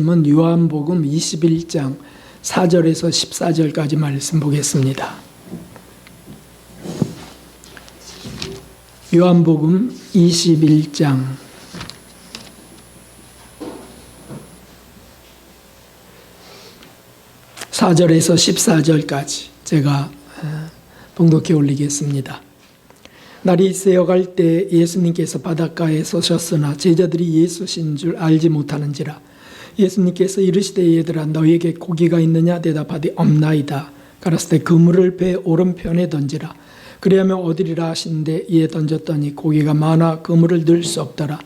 말씀은 요한복음 21장 4절에서 14절까지 말씀 보겠습니다. 요한복음 21장 4절에서 14절까지 제가 봉독해 올리겠습니다. 날이 새어갈 때 예수님께서 바닷가에 서셨으나 제자들이 예수신 줄 알지 못하는지라. 예수님께서 이르시되 얘들아 너희에게 고기가 있느냐 대답하되 없나이다. 가라사대 그물을 배 오른편에 던지라. 그리하면 얻으리라 하시는데 이에 던졌더니 고기가 많아 그물을 들 수 없더라.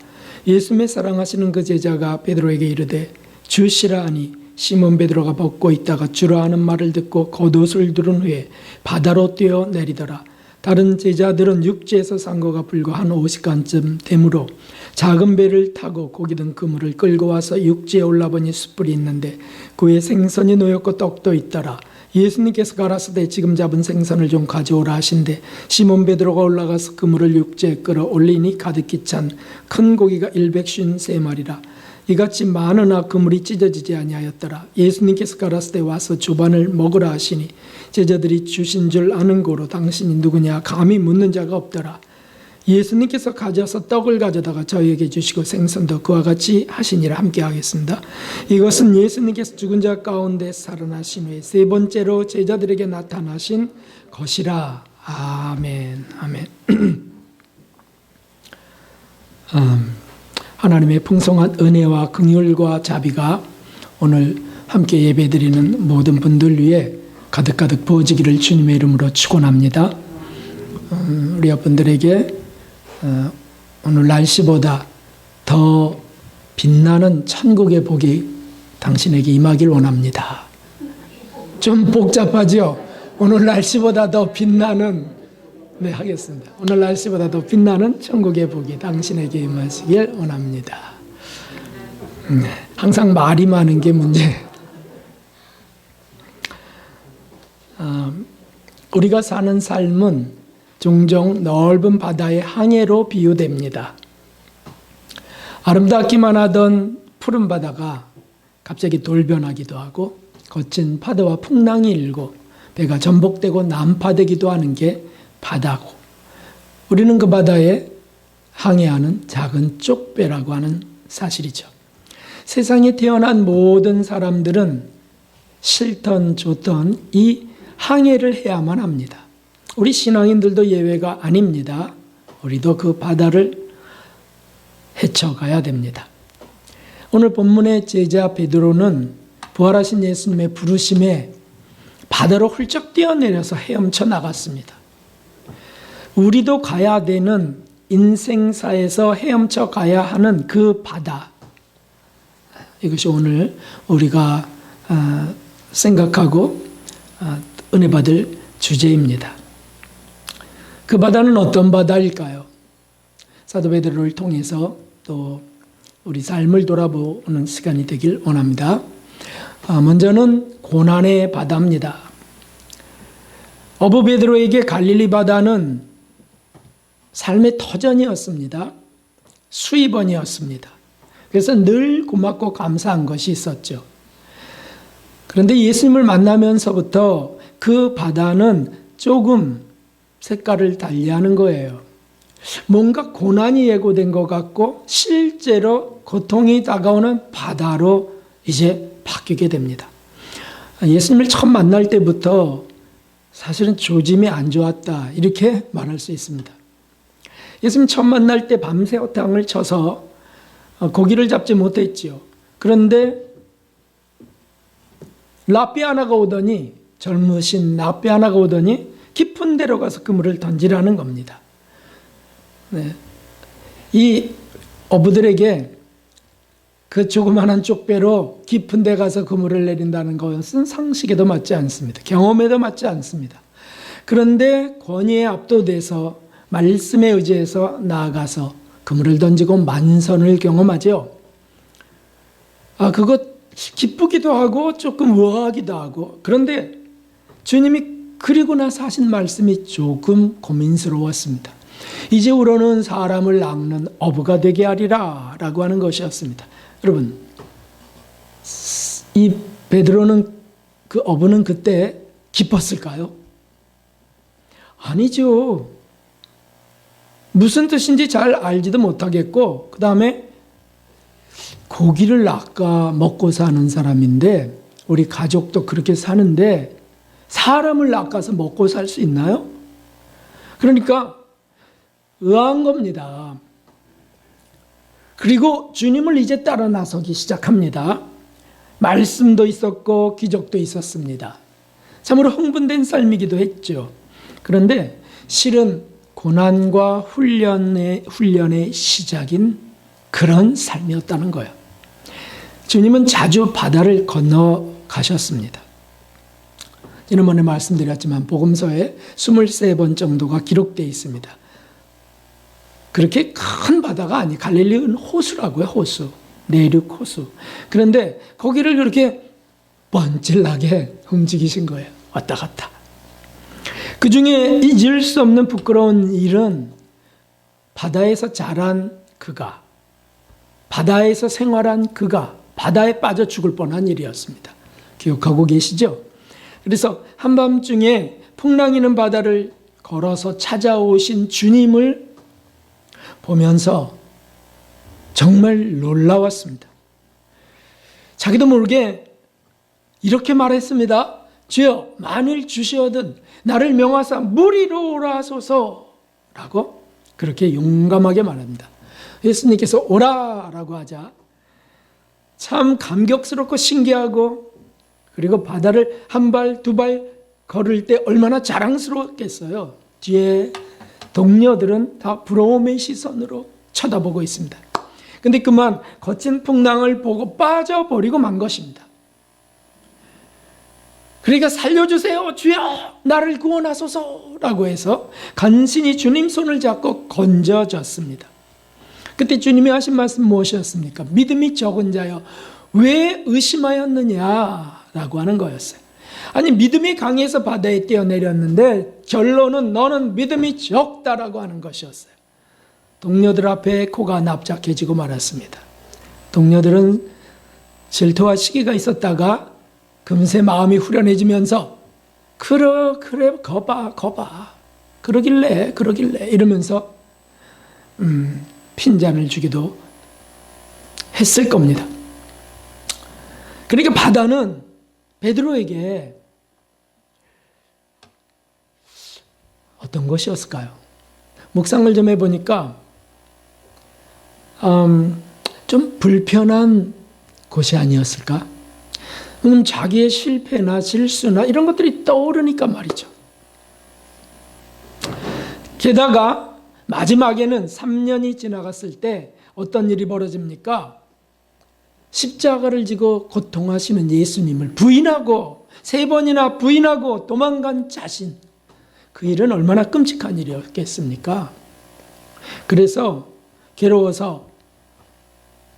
예수님의 사랑하시는 그 제자가 베드로에게 이르되 주시라 하니 시몬 베드로가 벗고 있다가 주라 하는 말을 듣고 겉옷을 두른 후에 바다로 뛰어 내리더라. 다른 제자들은 육지에서 산 거가 불과 한 50간쯤 되므로 작은 배를 타고 고기 든 그물을 끌고 와서 육지에 올라보니 숯불이 있는데 그 위에 생선이 놓였고 떡도 있더라. 예수님께서 가라사대 지금 잡은 생선을 좀 가져오라 하신대 시몬 베드로가 올라가서 그물을 육지에 끌어올리니 가득히 찬 큰 고기가 153마리라. 이같이 많으나 그물이 찢어지지 아니하였더라. 예수님께서 가라사대 와서 조반을 먹으라 하시니 제자들이 주신 줄 아는 고로 당신이 누구냐 감히 묻는 자가 없더라. 예수님께서 가져서 떡을 가져다가 저희에게 주시고 생선도 그와 같이 하시니라. 함께 하겠습니다. 이것은 예수님께서 죽은 자 가운데 살아나신 후에 세 번째로 제자들에게 나타나신 것이라. 아멘. 아멘. 하나님의 풍성한 은혜와 긍휼과 자비가 오늘 함께 예배드리는 모든 분들 위해 가득가득 부어지기를 주님의 이름으로 축원합니다. 우리 여러분들에게 오늘 날씨보다 더 빛나는 천국의 복이 당신에게 임하길 원합니다. 좀 복잡하죠? 오늘 날씨보다 더 빛나는 하겠습니다. 오늘 날씨보다 더 빛나는 천국의 복이 당신에게 임하시길 원합니다. 항상 말이 많은 게 문제. 우리가 사는 삶은 종종 넓은 바다의 항해로 비유됩니다. 아름답기만 하던 푸른 바다가 갑자기 돌변하기도 하고 거친 파도와 풍랑이 일고 배가 전복되고 난파되기도 하는 게 바다고, 우리는 그 바다에 항해하는 작은 쪽배라고 하는 사실이죠. 세상에 태어난 모든 사람들은 싫던 좋던 이 항해를 해야만 합니다. 우리 신앙인들도 예외가 아닙니다. 우리도 그 바다를 헤쳐가야 됩니다. 오늘 본문의 제자 베드로는 부활하신 예수님의 부르심에 바다로 훌쩍 뛰어내려서 헤엄쳐 나갔습니다. 우리도 가야 되는 인생사에서 헤엄쳐 가야 하는 그 바다, 이것이 오늘 우리가 생각하고 은혜 받을 주제입니다. 그 바다는 어떤 바다일까요? 사도 베드로를 통해서 또 우리 삶을 돌아보는 시간이 되길 원합니다. 먼저는 고난의 바다입니다. 어부 베드로에게 갈릴리 바다는 삶의 터전이었습니다. 수입원이었습니다. 그래서 늘 고맙고 감사한 것이 있었죠. 그런데 예수님을 만나면서부터 그 바다는 조금 색깔을 달리하는 거예요. 뭔가 고난이 예고된 것 같고 실제로 고통이 다가오는 바다로 이제 바뀌게 됩니다. 예수님을 처음 만날 때부터 사실은 조짐이 안 좋았다, 이렇게 말할 수 있습니다. 예수님 처음 만날 때 밤새 호탕을 쳐서 고기를 잡지 못했지요. 그런데 랍비 하나가 오더니, 젊으신 랍비 하나가 오더니 깊은 데로 가서 그물을 던지라는 겁니다. 네. 이 어부들에게 그 조그마한 쪽배로 깊은 데 가서 그물을 내린다는 것은 상식에도 맞지 않습니다. 경험에도 맞지 않습니다. 그런데 권위에 압도돼서 말씀에 의지해서 나아가서 그물을 던지고 만선을 경험하죠. 그것 기쁘기도 하고 조금 우아하기도 하고, 그런데 주님이 그리고 나서 하신 말씀이 조금 고민스러웠습니다. 이제 우러는 사람을 낚는 어부가 되게 하리라 라고 하는 것이었습니다. 여러분, 이 베드로는 그 어부는 그때 기뻤을까요? 아니죠. 무슨 뜻인지 잘 알지도 못하겠고, 그 다음에 고기를 낚아 먹고 사는 사람인데, 우리 가족도 그렇게 사는데 사람을 낚아서 먹고 살 수 있나요? 그러니까 의아한 겁니다. 그리고 주님을 이제 따라 나서기 시작합니다. 말씀도 있었고 기적도 있었습니다. 참으로 흥분된 삶이기도 했죠. 그런데 실은 고난과 훈련의 시작인 그런 삶이었다는 거예요. 주님은 자주 바다를 건너가셨습니다. 지난번에 말씀드렸지만 복음서에 23번 정도가 기록되어 있습니다. 그렇게 큰 바다가 아니, 갈릴리는 호수라고요, 호수. 내륙 호수. 그런데 거기를 그렇게 번질나게 움직이신 거예요. 왔다 갔다. 그 중에 잊을 수 없는 부끄러운 일은 바다에서 자란 그가, 바다에서 생활한 그가 바다에 빠져 죽을 뻔한 일이었습니다. 기억하고 계시죠? 그래서 한밤중에 풍랑이는 바다를 걸어서 찾아오신 주님을 보면서 정말 놀라웠습니다. 자기도 모르게 이렇게 말했습니다. 주여, 만일 주시거든 나를 명하사 물 위로 오라 하소서라고 그렇게 용감하게 말합니다. 예수님께서 오라라고 하자 참 감격스럽고 신기하고, 그리고 바다를 한 발, 두 발 걸을 때 얼마나 자랑스러웠겠어요. 뒤에 동료들은 다 부러움의 시선으로 쳐다보고 있습니다. 근데 그만 거친 풍랑을 보고 빠져버리고 만 것입니다. 그러니까 살려주세요, 주여, 나를 구원하소서라고 해서 간신히 주님 손을 잡고 건져졌습니다. 그때 주님이 하신 말씀 무엇이었습니까? 믿음이 적은 자여 왜 의심하였느냐라고 하는 거였어요. 아니, 믿음이 강해서 바다에 뛰어내렸는데 결론은 너는 믿음이 적다라고 하는 것이었어요. 동료들 앞에 코가 납작해지고 말았습니다. 동료들은 질투와 시기가 있었다가 금세 마음이 후련해지면서 그래 거봐 그러길래 이러면서 핀잔을 주기도 했을 겁니다. 그러니까 바다는 베드로에게 어떤 것이었을까요? 묵상을 좀 해보니까 좀 불편한 곳이 아니었을까? 자기의 실패나 실수나 이런 것들이 떠오르니까 말이죠. 게다가 마지막에는 3년이 지나갔을 때 어떤 일이 벌어집니까? 십자가를 지고 고통하시는 예수님을 부인하고 3번이나 부인하고 도망간 자신, 그 일은 얼마나 끔찍한 일이었겠습니까? 그래서 괴로워서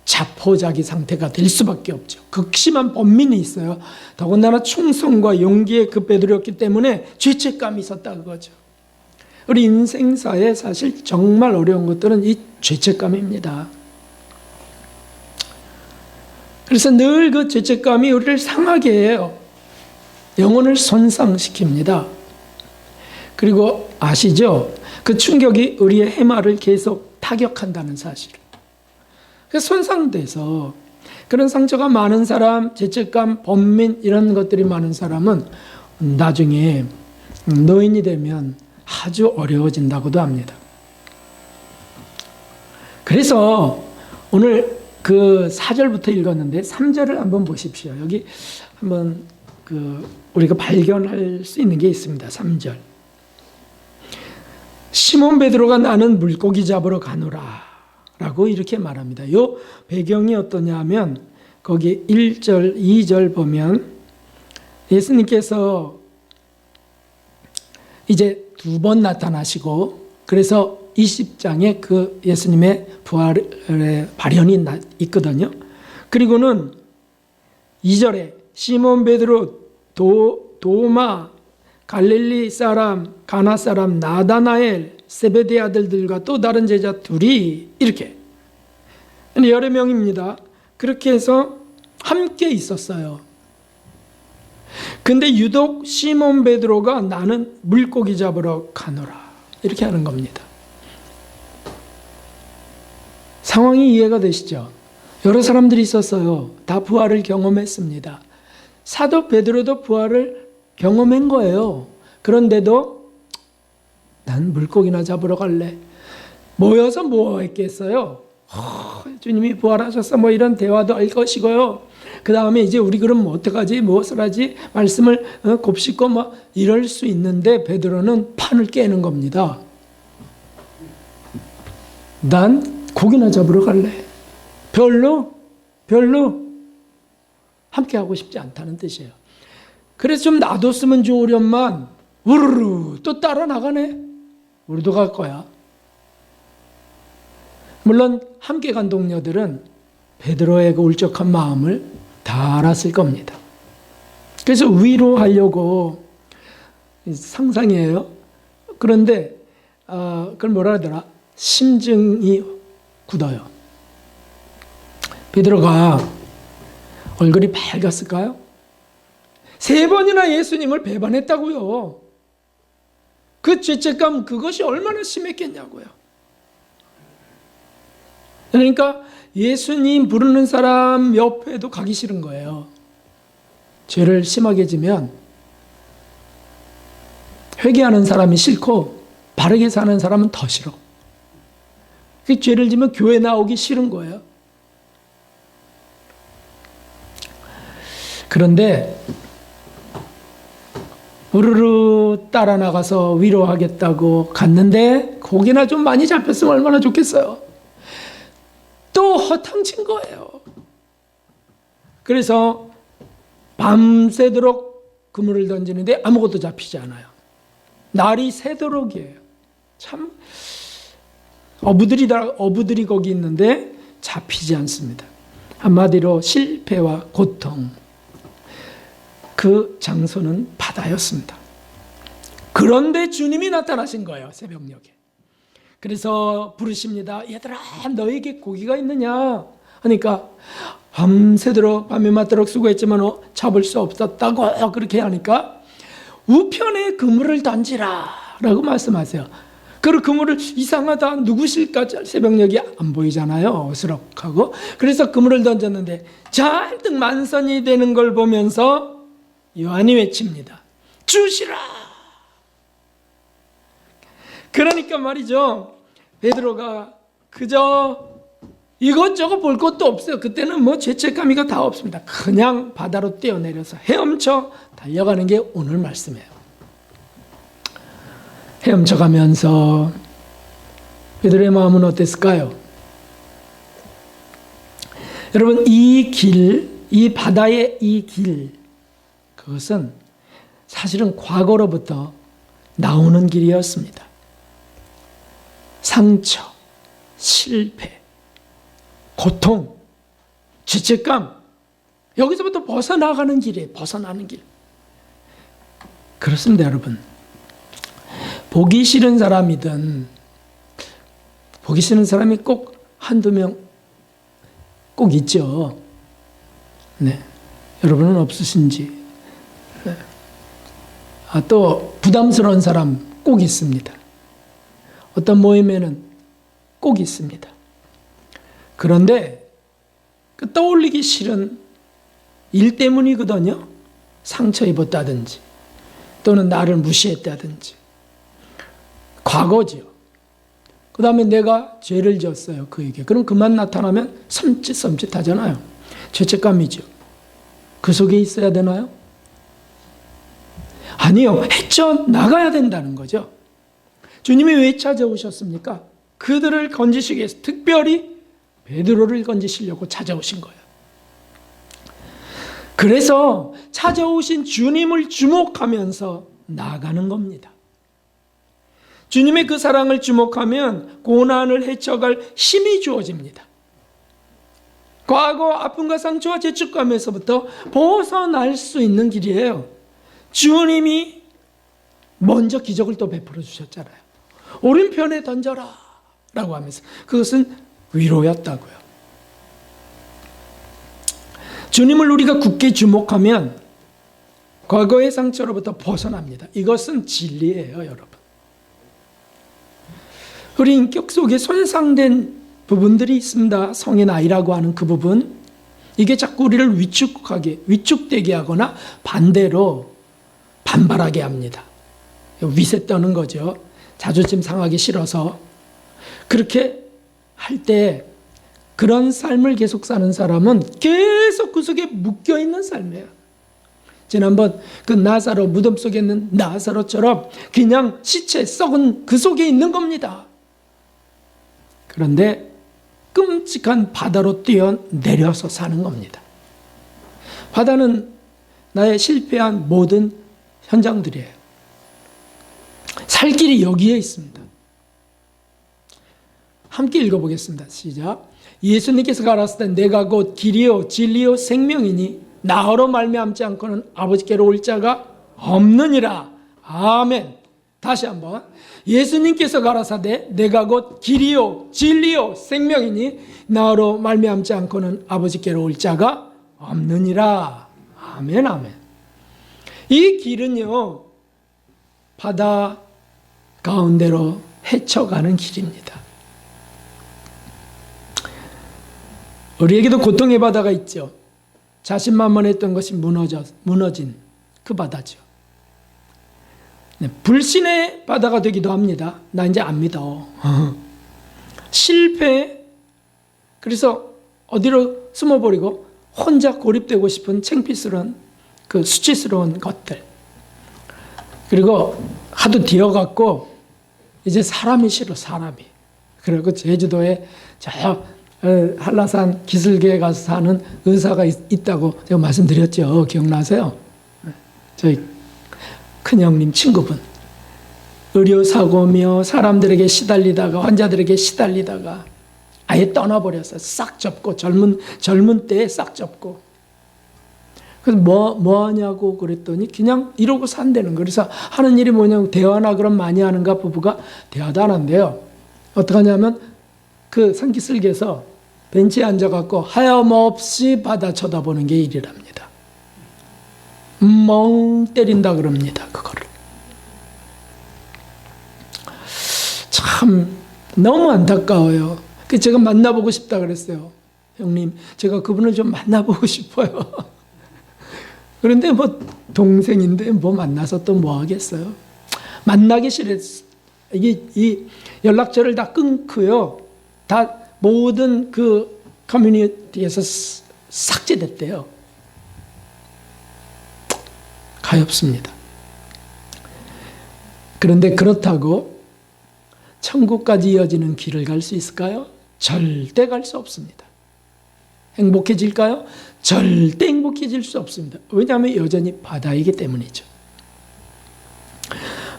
자포자기 상태가 될 수밖에 없죠. 극심한 번민이 있어요. 더군다나 충성과 용기에 그 베드로였기 때문에 죄책감이 있었다 그거죠. 우리 인생사에 사실 정말 어려운 것들은 이 죄책감입니다. 그래서 늘 그 죄책감이 우리를 상하게 해요. 영혼을 손상시킵니다. 그리고 아시죠? 그 충격이 우리의 해마를 계속 타격한다는 사실. 그래서 손상돼서 그런 상처가 많은 사람, 죄책감, 번민 이런 것들이 많은 사람은 나중에 노인이 되면 아주 어려워진다고도 합니다. 그래서 오늘 그 4절부터 읽었는데 3절을 한번 보십시오. 여기 한번 우리가 발견할 수 있는 게 있습니다. 3절. 시몬 베드로가 나는 물고기 잡으러 가노라 라고 이렇게 말합니다. 이 배경이 어떠냐 하면 거기 1절, 2절 보면 예수님께서 이제 2번 나타나시고, 그래서 20장에 그 예수님의 부활의 발현이 있거든요. 그리고는 2절에 시몬 베드로, 도마, 갈릴리 사람, 가나 사람 나다나엘, 세베대 아들들과 또 다른 제자 둘이 이렇게 여러 명입니다. 그렇게 해서 함께 있었어요. 근데 유독 시몬 베드로가 나는 물고기 잡으러 가노라 이렇게 하는 겁니다. 상황이 이해가 되시죠? 여러 사람들이 있었어요. 다 부활을 경험했습니다. 사도 베드로도 부활을 경험한 거예요. 그런데도 난 물고기나 잡으러 갈래. 모여서 뭐 했겠어요? 주님이 부활하셨어. 뭐 이런 대화도 할 것이고요. 그 다음에 이제 우리 그럼 뭐 어떡하지? 무엇을 하지? 말씀을 곱씹고 뭐 이럴 수 있는데 베드로는 판을 깨는 겁니다. 난 고기나 잡으러 갈래. 별로 함께 하고 싶지 않다는 뜻이에요. 그래서 좀 놔뒀으면 좋으련만 우르르 또 따라 나가네. 우리도 갈 거야. 물론 함께 간 동료들은 베드로의 그 울적한 마음을 다 알았을 겁니다. 그래서 위로하려고 상상이에요. 그런데 그걸 뭐라 하더라? 심증이 굳어요. 베드로가 얼굴이 밝았을까요? 3번이나 예수님을 배반했다고요. 그 죄책감 그것이 얼마나 심했겠냐고요. 그러니까 예수님 부르는 사람 옆에도 가기 싫은 거예요. 죄를 심하게 지면 회개하는 사람이 싫고 바르게 사는 사람은 더 싫어. 그 죄를 지면 교회 나오기 싫은 거예요. 그런데 우르르 따라 나가서 위로하겠다고 갔는데 고기나 좀 많이 잡혔으면 얼마나 좋겠어요. 또 허탕친 거예요. 그래서 밤새도록 그물을 던지는데 아무것도 잡히지 않아요. 날이 새도록이에요. 참 어부들이 거기 있는데 잡히지 않습니다. 한마디로 실패와 고통. 그 장소는 바다였습니다. 그런데 주님이 나타나신 거예요. 새벽녘에. 그래서 부르십니다. 얘들아 너에게 고기가 있느냐 하니까 밤새도록 밤에 맞도록 수고했지만 잡을 수 없었다고 그렇게 하니까 우편에 그물을 던지라 라고 말씀하세요. 그리고 그물을 이상하다 누구실까 새벽녘이 안 보이잖아요. 어스럭하고. 그래서 그물을 던졌는데 잔뜩 만선이 되는 걸 보면서 요한이 외칩니다. 주시라. 그러니까 말이죠. 베드로가 그저 이것저것 볼 것도 없어요. 그때는 뭐 죄책감이가 다 없습니다. 그냥 바다로 뛰어내려서 헤엄쳐 달려가는 게 오늘 말씀이에요. 헤엄쳐가면서 베드로의 마음은 어땠을까요? 여러분 이 길, 이 바다의 이 길, 그것은 사실은 과거로부터 나오는 길이었습니다. 상처, 실패, 고통, 죄책감, 여기서부터 벗어나가는 길이에요. 벗어나는 길. 그렇습니다, 여러분. 보기 싫은 사람이든 보기 싫은 사람이 꼭 한두 명 꼭 있죠. 네. 여러분은 없으신지. 네. 또 부담스러운 사람 꼭 있습니다. 어떤 모임에는 꼭 있습니다. 그런데 그 떠올리기 싫은 일 때문이거든요. 상처 입었다든지 또는 나를 무시했다든지 과거지요. 그 다음에 내가 죄를 지었어요. 그에게. 그럼 그만 나타나면 섬찟하잖아요. 죄책감이죠. 그 속에 있어야 되나요? 아니요. 헤쳐나가야 된다는 거죠. 주님이 왜 찾아오셨습니까? 그들을 건지시기 위해서 특별히 베드로를 건지시려고 찾아오신 거예요. 그래서 찾아오신 주님을 주목하면서 나아가는 겁니다. 주님의 그 사랑을 주목하면 고난을 헤쳐갈 힘이 주어집니다. 과거 아픔과 상처와 죄책감에서부터 벗어날 수 있는 길이에요. 주님이 먼저 기적을 또 베풀어 주셨잖아요. 오른편에 던져라 라고 하면서 그것은 위로였다고요. 주님을 우리가 굳게 주목하면 과거의 상처로부터 벗어납니다. 이것은 진리예요, 여러분. 우리 인격 속에 손상된 부분들이 있습니다. 성의 나이라고 하는 그 부분. 이게 자꾸 우리를 위축되게 하거나 반대로 반발하게 합니다. 위세 떠는 거죠. 자존심 상하기 싫어서. 그렇게 할 때 그런 삶을 계속 사는 사람은 계속 그 속에 묶여있는 삶이에요. 지난번 그 나사로, 무덤 속에 있는 나사로처럼 그냥 시체 썩은 그 속에 있는 겁니다. 그런데 끔찍한 바다로 뛰어내려서 사는 겁니다. 바다는 나의 실패한 모든 현장들이에요. 살 길이 여기에 있습니다. 함께 읽어보겠습니다. 시작. 예수님께서 가라사대 내가 곧 길이요 진리요 생명이니 나로 말미암지 않고는 아버지께로 올 자가 없느니라. 아멘. 다시 한번. 예수님께서 가라사대 내가 곧 길이요 진리요 생명이니 나로 말미암지 않고는 아버지께로 올 자가 없느니라. 아멘 아멘. 이 길은요 바다 가운데로 헤쳐가는 길입니다. 우리에게도 고통의 바다가 있죠. 자신만만했던 것이 무너진 그 바다죠. 네, 불신의 바다가 되기도 합니다. 나 이제 안 믿어. 실패. 그래서 어디로 숨어버리고 혼자 고립되고 싶은 창피스러운 그 수치스러운 것들. 그리고 하도 뒤어갖고 이제 사람이 싫어, 사람이. 그리고 제주도에 저 한라산 기슭에 가서 사는 의사가 있다고 제가 말씀드렸죠. 기억나세요? 저희 큰형님 친구분. 의료사고며 사람들에게 시달리다가 환자들에게 시달리다가 아예 떠나버렸어요. 싹 접고 젊은 때에 싹 접고. 그래서 뭐 하냐고 그랬더니 그냥 이러고 산다는 거예요. 그래서 하는 일이 뭐냐고 대화나 그럼 많이 하는가 부부가 대화도 안 한대요. 어떡하냐면 그 산기슭에서 벤치에 앉아갖고 하염없이 바다 쳐다보는 게 일이랍니다. 멍 때린다 그럽니다. 그거를. 참 너무 안타까워요. 제가 만나보고 싶다 그랬어요. 형님, 제가 그분을 좀 만나보고 싶어요. 그런데 뭐 동생인데 뭐 만나서 또 뭐 하겠어요. 만나기 싫었어요. 이 연락처를 다 끊고요. 다 모든 그 커뮤니티에서 삭제됐대요. 가엾습니다. 그런데 그렇다고 천국까지 이어지는 길을 갈 수 있을까요? 절대 갈 수 없습니다. 행복해질까요? 절대 행복해질 수 없습니다. 왜냐하면 여전히 바다이기 때문이죠.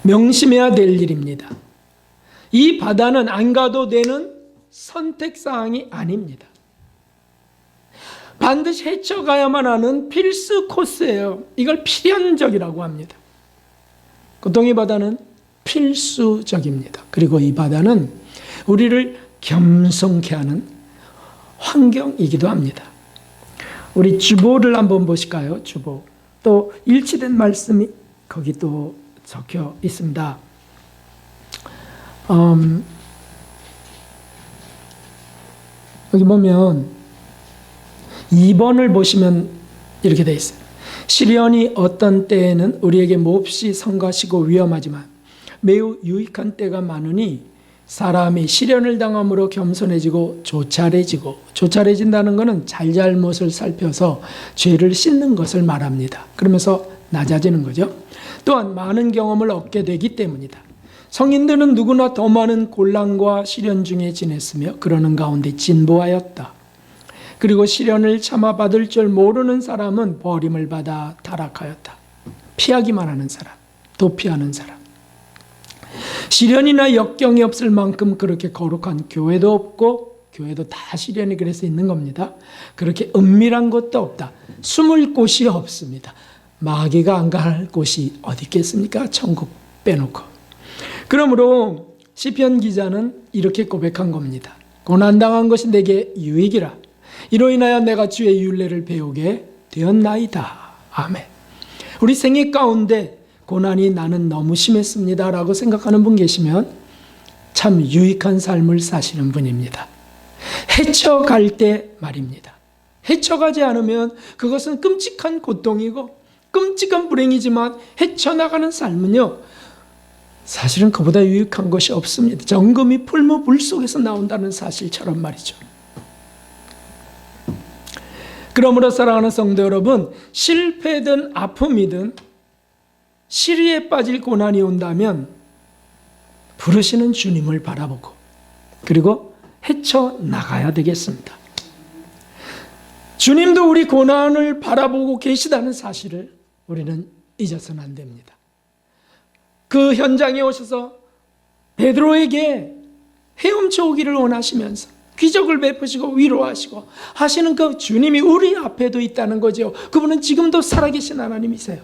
명심해야 될 일입니다. 이 바다는 안 가도 되는 선택사항이 아닙니다. 반드시 헤쳐가야만 하는 필수 코스예요. 이걸 필연적이라고 합니다. 고통의 바다는 필수적입니다. 그리고 이 바다는 우리를 겸손케 하는 환경이기도 합니다. 우리 주보를 한번 보실까요? 주보. 또 일치된 말씀이 거기 또 적혀 있습니다. 여기 보면 2번을 보시면 이렇게 되어 있어요. 시련이 어떤 때에는 우리에게 몹시 성가시고 위험하지만 매우 유익한 때가 많으니 사람이 시련을 당함으로 겸손해지고 조찰해진다는 것은 잘잘못을 살펴서 죄를 씻는 것을 말합니다. 그러면서 낮아지는 거죠. 또한 많은 경험을 얻게 되기 때문이다. 성인들은 누구나 더 많은 곤란과 시련 중에 지냈으며 그러는 가운데 진보하였다. 그리고 시련을 참아받을 줄 모르는 사람은 버림을 받아 타락하였다. 피하기만 하는 사람, 도피하는 사람. 시련이나 역경이 없을 만큼 그렇게 거룩한 교회도 없고 교회도 다 시련이 그래서 있는 겁니다. 그렇게 은밀한 곳도 없다. 숨을 곳이 없습니다. 마귀가 안 갈 곳이 어디 있겠습니까? 천국 빼놓고. 그러므로 시편 기자는 이렇게 고백한 겁니다. 고난당한 것이 내게 유익이라. 이로 인하여 내가 주의 율례를 배우게 되었나이다. 아멘. 우리 생애 가운데 고난이 나는 너무 심했습니다 라고 생각하는 분 계시면 참 유익한 삶을 사시는 분입니다. 헤쳐갈 때 말입니다. 헤쳐가지 않으면 그것은 끔찍한 고통이고 끔찍한 불행이지만 헤쳐나가는 삶은요, 사실은 그보다 유익한 것이 없습니다. 정금이 풀무 물 속에서 나온다는 사실처럼 말이죠. 그러므로 사랑하는 성도 여러분, 실패든 아픔이든 시리에 빠질 고난이 온다면 부르시는 주님을 바라보고 그리고 헤쳐나가야 되겠습니다. 주님도 우리 고난을 바라보고 계시다는 사실을 우리는 잊어서는 안 됩니다. 그 현장에 오셔서 베드로에게 헤엄쳐 오기를 원하시면서 기적을 베푸시고 위로하시고 하시는 그 주님이 우리 앞에도 있다는 거죠. 그분은 지금도 살아계신 하나님이세요.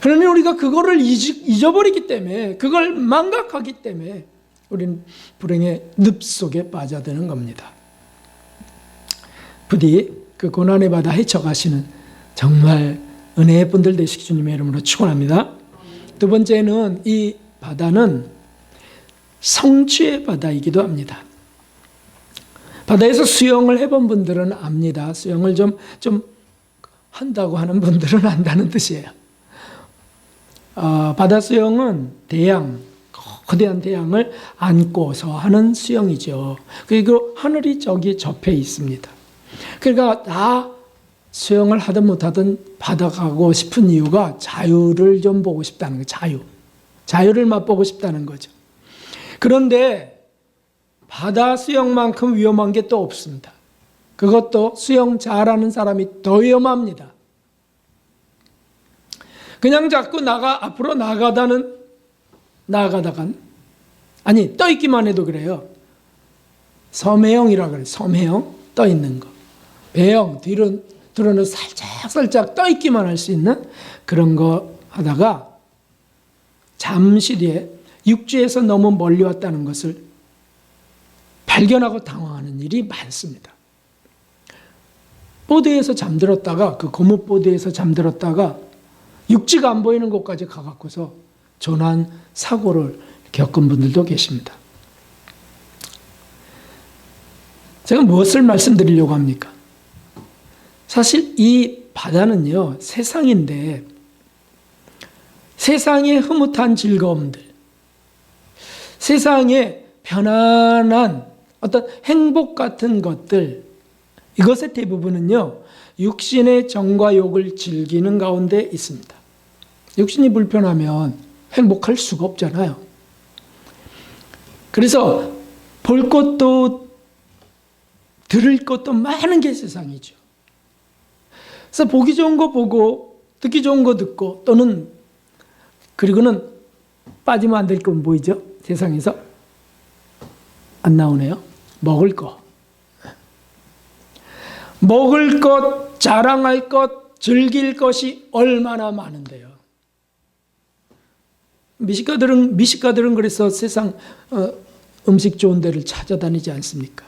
그러니 우리가 그거를 잊어버리기 때문에, 그걸 망각하기 때문에 우리는 불행의 늪 속에 빠져드는 겁니다. 부디 그 고난의 바다 헤쳐가시는 정말 은혜의 분들 되시기 주님의 이름으로 축원합니다. 두 번째는 이 바다는 성취의 바다이기도 합니다. 바다에서 수영을 해본 분들은 압니다. 수영을 좀 한다고 하는 분들은 안다는 뜻이에요. 바다 수영은 대양, 거대한 대양을 안고서 하는 수영이죠. 그리고 하늘이 저기 접해 있습니다. 그러니까 다 수영을 하든 못하든 바다 가고 싶은 이유가 자유를 좀 보고 싶다는 거예요. 자유를 맛보고 싶다는 거죠. 그런데 바다 수영만큼 위험한 게 또 없습니다. 그것도 수영 잘하는 사람이 더 위험합니다. 그냥 자꾸 앞으로 나가다간 아니 떠있기만 해도 그래요. 섬해형이라고 그래요. 섬해형, 떠있는 거. 배형, 뒤로는 살짝 떠있기만 할 수 있는 그런 거 하다가 잠시 뒤에 육지에서 너무 멀리 왔다는 것을 발견하고 당황하는 일이 많습니다. 보드에서 잠들었다가, 그 고무보드에서 잠들었다가 육지가 안 보이는 곳까지 가갖고서 조난 사고를 겪은 분들도 계십니다. 제가 무엇을 말씀드리려고 합니까? 사실 이 바다는요, 세상인데 세상의 흐뭇한 즐거움들, 세상의 편안한 어떤 행복 같은 것들, 이것의 대부분은요, 육신의 정과 욕을 즐기는 가운데 있습니다. 육신이 불편하면 행복할 수가 없잖아요. 그래서 볼 것도 들을 것도 많은 게 세상이죠. 그래서 보기 좋은 거 보고 듣기 좋은 거 듣고 또는 그리고는 빠지면 안 될 건 보이죠? 세상에서 안 나오네요. 먹을 것, 자랑할 것, 즐길 것이 얼마나 많은데요. 미식가들은 그래서 세상 음식 좋은 데를 찾아다니지 않습니까?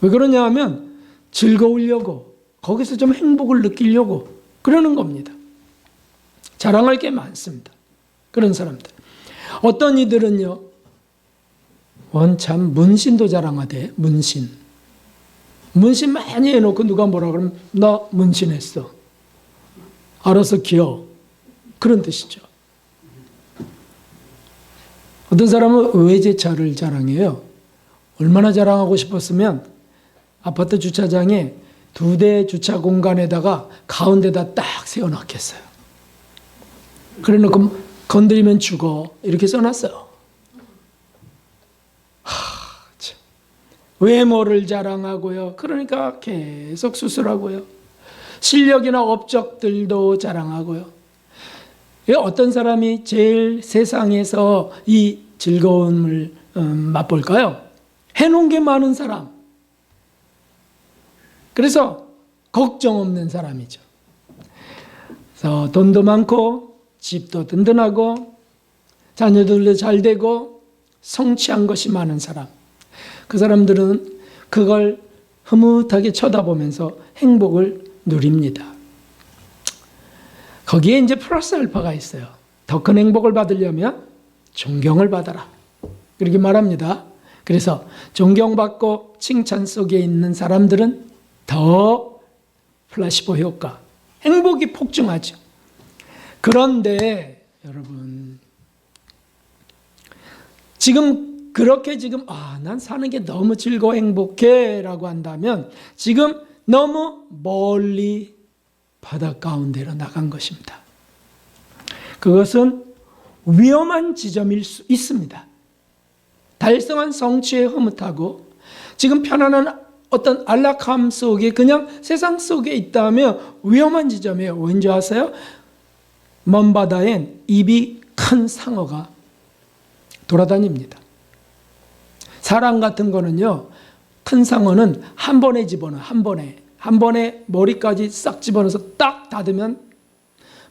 왜 그러냐 하면 즐거우려고, 거기서 좀 행복을 느끼려고 그러는 겁니다. 자랑할 게 많습니다. 그런 사람들. 어떤 이들은요, 원참 문신도 자랑하대. 문신 많이 해놓고 누가 뭐라 그러면 나 문신했어. 알아서 기어. 그런 뜻이죠. 어떤 사람은 외제차를 자랑해요. 얼마나 자랑하고 싶었으면 아파트 주차장에 2대 주차 공간에다가 가운데다 딱 세워놨겠어요. 그래 놓고 건드리면 죽어. 이렇게 써놨어요. 참. 외모를 자랑하고요. 그러니까 계속 수술하고요. 실력이나 업적들도 자랑하고요. 어떤 사람이 제일 세상에서 이 즐거움을 맛볼까요? 해놓은 게 많은 사람. 그래서 걱정 없는 사람이죠. 그래서 돈도 많고 집도 든든하고 자녀들도 잘 되고 성취한 것이 많은 사람. 그 사람들은 그걸 흐뭇하게 쳐다보면서 행복을 누립니다. 거기에 이제 플러스 알파가 있어요. 더 큰 행복을 받으려면 존경을 받아라. 그렇게 말합니다. 그래서 존경받고 칭찬 속에 있는 사람들은 더 플라시보 효과, 행복이 폭증하죠. 그런데 여러분, 지금 그렇게 난 사는 게 너무 즐거워 행복해 라고 한다면 지금 너무 멀리 바다 가운데로 나간 것입니다. 그것은 위험한 지점일 수 있습니다. 달성한 성취에 흐뭇하고 지금 편안한 어떤 안락함 속에 그냥 세상 속에 있다면 위험한 지점이에요. 왠지 아세요? 먼 바다엔 입이 큰 상어가 돌아다닙니다. 사람 같은 거는요, 큰 상어는 한 번에 집어넣어, 한 번에 머리까지 싹 집어넣어서 딱 닫으면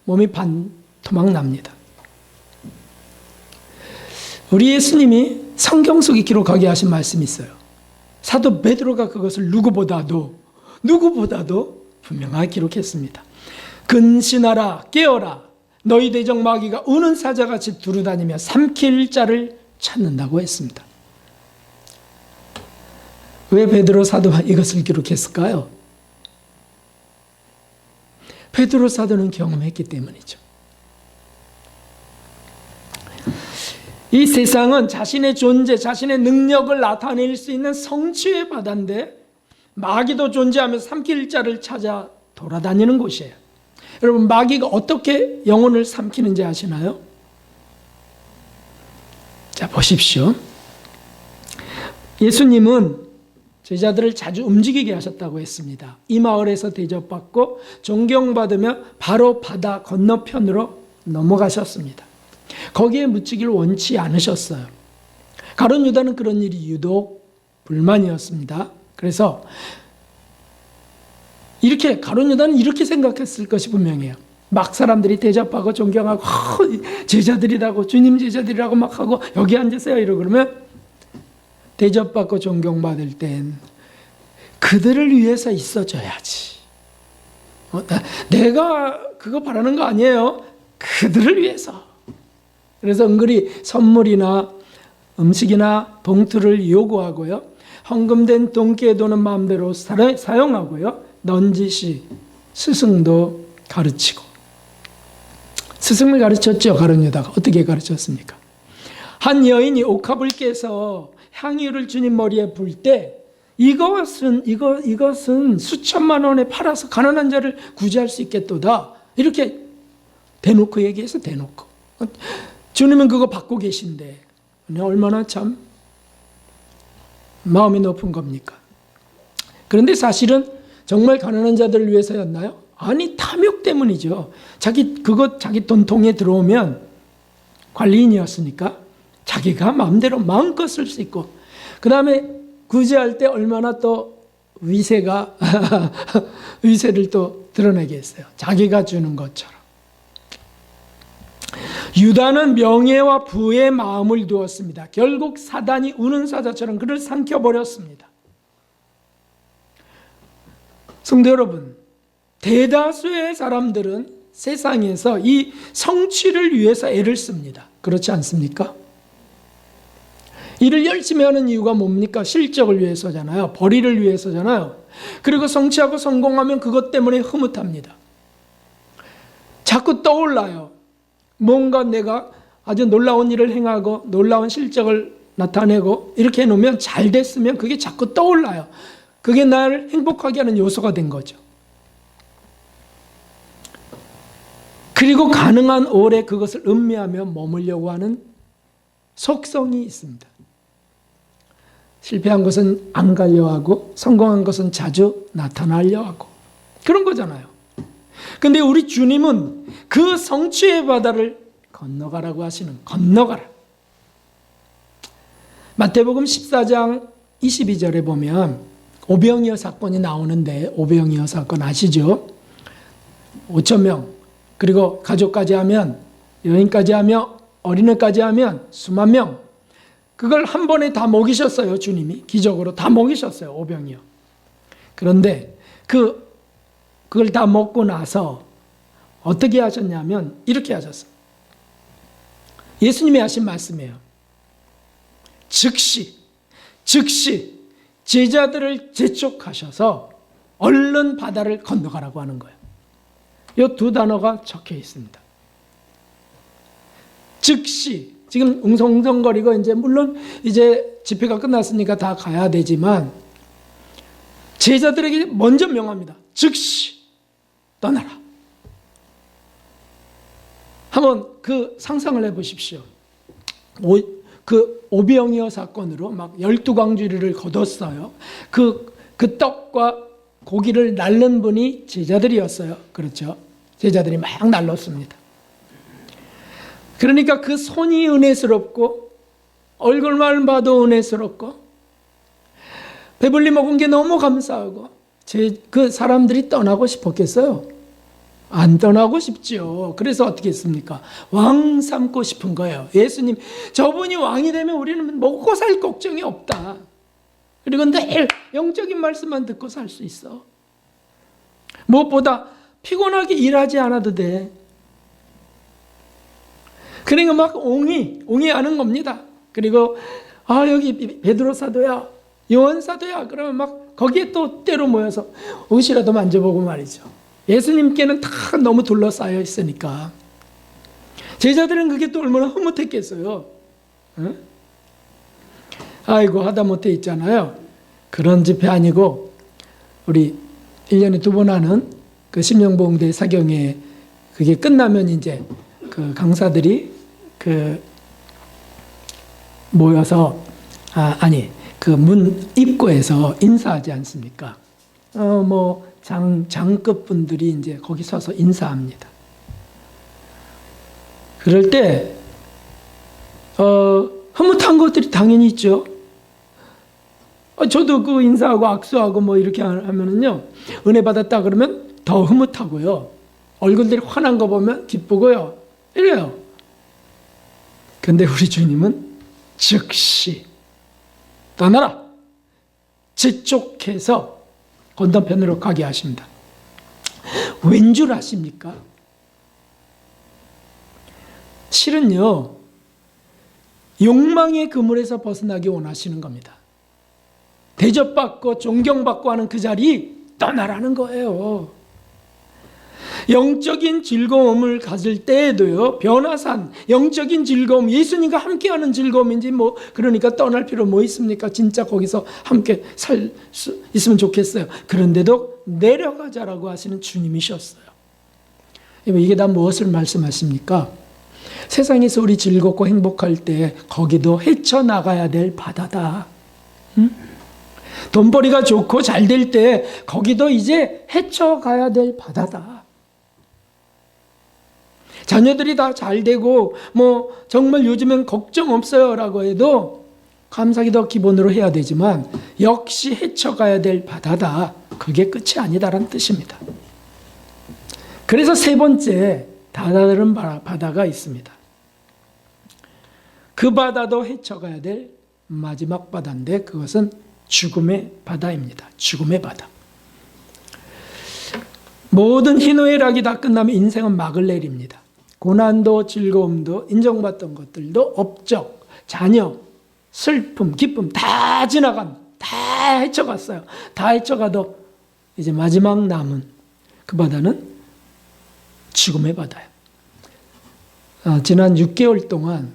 몸이 반토막 납니다. 우리 예수님이 성경 속에 기록하게 하신 말씀이 있어요. 사도 베드로가 그것을 누구보다도 분명하게 기록했습니다. 근신하라, 깨어라. 너희 대적 마귀가 우는 사자같이 두루다니며 삼킬 자를 찾는다고 했습니다. 왜 베드로 사도가 이것을 기록했을까요? 베드로 사도는 경험했기 때문이죠. 이 세상은 자신의 존재, 자신의 능력을 나타낼 수 있는 성취의 바다인데 마귀도 존재하면서 삼킬 자를 찾아 돌아다니는 곳이에요. 여러분, 마귀가 어떻게 영혼을 삼키는지 아시나요? 자, 보십시오. 예수님은 제자들을 자주 움직이게 하셨다고 했습니다. 이 마을에서 대접받고 존경받으며 바로 바다 건너편으로 넘어가셨습니다. 거기에 묻히기를 원치 않으셨어요. 가룟 유다는 그런 일이 유독 불만이었습니다. 그래서 가룟 유다는 이렇게 생각했을 것이 분명해요. 막 사람들이 대접하고 존경하고 제자들이라고, 주님 제자들이라고 막 하고 여기 앉으세요 이러고 그러면 대접받고 존경받을 땐 그들을 위해서 있어줘야지. 내가 그거 바라는 거 아니에요. 그들을 위해서. 그래서 은근히 선물이나 음식이나 봉투를 요구하고요. 헌금된 돈기에 돈은 마음대로 사용하고요. 넌지시 스승도 가르치고. 스승을 가르쳤죠. 가룟 유다가. 어떻게 가르쳤습니까? 한 여인이 옥합을 깨서 향유를 주님 머리에 불 때 이것은 수천만 원에 팔아서 가난한 자를 구제할 수 있겠도다. 이렇게 대놓고 얘기해서 대놓고. 주님은 그거 받고 계신데 얼마나 참 마음이 높은 겁니까? 그런데 사실은 정말 가난한 자들을 위해서였나요? 아니, 탐욕 때문이죠. 자기 돈통에 들어오면 관리인이었으니까 자기가 마음껏 쓸 수 있고, 그 다음에 구제할 때 얼마나 또 위세를 또 드러내게 했어요. 자기가 주는 것처럼. 유다는 명예와 부의 마음을 두었습니다. 결국 사단이 우는 사자처럼 그를 삼켜버렸습니다. 성도 여러분, 대다수의 사람들은 세상에서 이 성취를 위해서 애를 씁니다. 그렇지 않습니까? 일을 열심히 하는 이유가 뭡니까? 실적을 위해서잖아요. 벌이를 위해서잖아요. 그리고 성취하고 성공하면 그것 때문에 흐뭇합니다. 자꾸 떠올라요. 뭔가 내가 아주 놀라운 일을 행하고 놀라운 실적을 나타내고 이렇게 해놓으면 잘 됐으면 그게 자꾸 떠올라요. 그게 나를 행복하게 하는 요소가 된 거죠. 그리고 가능한 오래 그것을 음미하며 머물려고 하는 속성이 있습니다. 실패한 것은 안 가려 하고 성공한 것은 자주 나타나려 하고 그런 거잖아요. 근데 우리 주님은 그 성취의 바다를 건너가라고 하시는, 건너가라. 마태복음 14장 22절에 보면 오병이어 사건이 나오는데, 오병이어 사건 아시죠? 5,000명, 그리고 가족까지 하면, 여인까지 하며 어린애까지 하면 수만 명. 그걸 한 번에 다 먹이셨어요. 주님이 기적으로 다 먹이셨어요. 오병이어. 그런데 그걸 다 먹고 나서 어떻게 하셨냐면 이렇게 하셨어요. 예수님이 하신 말씀이에요. 즉시 제자들을 재촉하셔서 얼른 바다를 건너가라고 하는 거예요. 이 두 단어가 적혀 있습니다. 즉시. 지금 웅성웅성거리고 이제 물론 이제 집회가 끝났으니까 다 가야 되지만 제자들에게 먼저 명합니다. 즉시 떠나라. 한번 그 상상을 해보십시오. 그 오병이어 사건으로 막 12광주리를 거뒀어요. 그 떡과 고기를 날른 분이 제자들이었어요. 그렇죠? 제자들이 막 날랐습니다. 그러니까 그 손이 은혜스럽고 얼굴만 봐도 은혜스럽고 배불리 먹은 게 너무 감사하고 그 사람들이 떠나고 싶었겠어요? 안 떠나고 싶죠. 그래서 어떻게 했습니까? 왕 삼고 싶은 거예요. 예수님, 저분이 왕이 되면 우리는 먹고 살 걱정이 없다. 그리고 늘 영적인 말씀만 듣고 살 수 있어. 무엇보다 피곤하게 일하지 않아도 돼. 그러니까 막 옹이하는 겁니다. 그리고 여기 베드로 사도야, 요한 사도야, 그러면 막 거기에 또 때로 모여서 옷이라도 만져보고 말이죠. 예수님께는 다 너무 둘러싸여 있으니까 제자들은 그게 또 얼마나 흐뭇했겠어요. 응? 아이고 하다못해 있잖아요. 그런 집회 아니고 우리 1년에 2번 하는 그 심령보응대 사경회 그게 끝나면 이제 그 강사들이 그 모여서 그 문 입구에서 인사하지 않습니까? 장급 분들이 이제 거기 서서 인사합니다. 그럴 때 흐뭇한 것들이 당연히 있죠. 저도 그 인사하고 악수하고 뭐 이렇게 하면은요, 은혜 받았다 그러면 더 흐뭇하고요, 얼굴들이 환한 거 보면 기쁘고요, 이래요. 근데 우리 주님은 즉시 떠나라, 재촉해서 건너편으로 가게 하십니다. 왠 줄 아십니까? 실은요, 욕망의 그물에서 벗어나기 원하시는 겁니다. 대접받고 존경받고 하는 그 자리 떠나라는 거예요. 영적인 즐거움을 가질 때에도요, 변화산, 영적인 즐거움, 예수님과 함께하는 즐거움인지 그러니까 떠날 필요 뭐 있습니까? 진짜 거기서 함께 살 수 있으면 좋겠어요. 그런데도 내려가자라고 하시는 주님이셨어요. 이게 다 무엇을 말씀하십니까? 세상에서 우리 즐겁고 행복할 때 거기도 헤쳐나가야 될 바다다. 돈벌이가 좋고 잘 될 때 거기도 이제 헤쳐가야 될 바다다. 자녀들이 다 잘 되고 정말 요즘엔 걱정 없어요 라고 해도 감사기도 기본으로 해야 되지만 역시 헤쳐가야 될 바다다. 그게 끝이 아니다라는 뜻입니다. 그래서 세 번째, 다다른 바다가 있습니다. 그 바다도 헤쳐가야 될 마지막 바다인데 그것은 죽음의 바다입니다. 죽음의 바다. 모든 희노애락이 다 끝나면 인생은 막을 내립니다. 고난도 즐거움도 인정받던 것들도 업적, 자녀, 슬픔, 기쁨 다 다 헤쳐갔어요. 다 헤쳐가도 이제 마지막 남은 그 바다는 죽음의 바다예요. 지난 6개월 동안,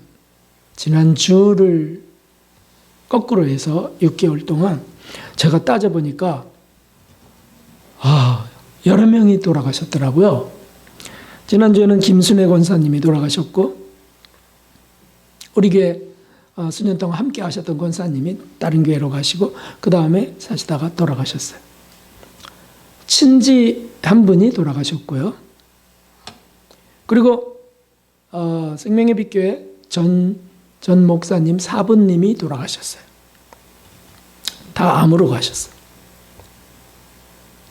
지난주를 거꾸로 해서 6개월 동안 제가 따져보니까 여러 명이 돌아가셨더라고요. 지난주에는 김순애 권사님이 돌아가셨고 우리 교회 수년 동안 함께 하셨던 권사님이 다른 교회로 가시고 그 다음에 사시다가 돌아가셨어요. 친지 한 분이 돌아가셨고요. 그리고 생명의 빛교회 전 목사님 사부님이 돌아가셨어요. 다 암으로 가셨어요.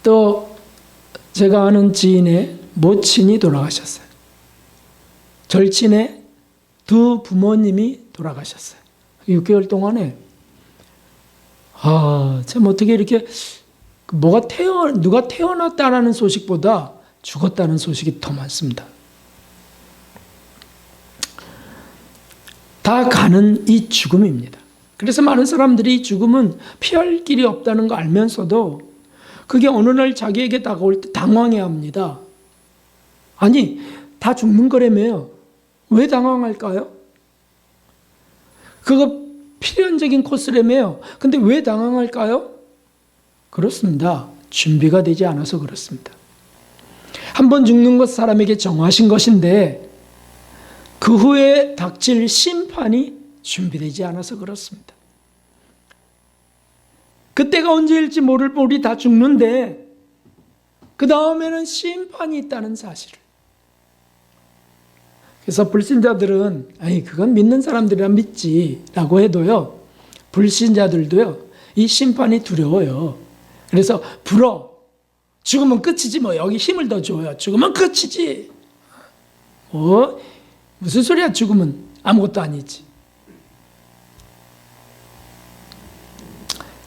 또 제가 아는 지인의 모친이 돌아가셨어요. 절친의 두 부모님이 돌아가셨어요. 6개월 동안에 참 어떻게 이렇게 누가 태어났다라는 소식보다 죽었다는 소식이 더 많습니다. 다 가는 이 죽음입니다. 그래서 많은 사람들이 죽음은 피할 길이 없다는 거 알면서도 그게 어느 날 자기에게 다가올 때 당황해야 합니다. 아니, 다 죽는 거라며요. 왜 당황할까요? 그거 필연적인 코스라며요. 근데 왜 당황할까요? 그렇습니다. 준비가 되지 않아서 그렇습니다. 한 번 죽는 것 사람에게 정하신 것인데 그 후에 닥칠 심판이 준비되지 않아서 그렇습니다. 그때가 언제일지 모를 우리 다 죽는데 그 다음에는 심판이 있다는 사실을. 그래서 불신자들은 그건 믿는 사람들이란 믿지라고 해도요, 불신자들도요 이 심판이 두려워요. 그래서 죽으면 끝이지 뭐, 여기 힘을 더 줘요. 죽으면 끝이지. 무슨 소리야, 죽으면 아무것도 아니지.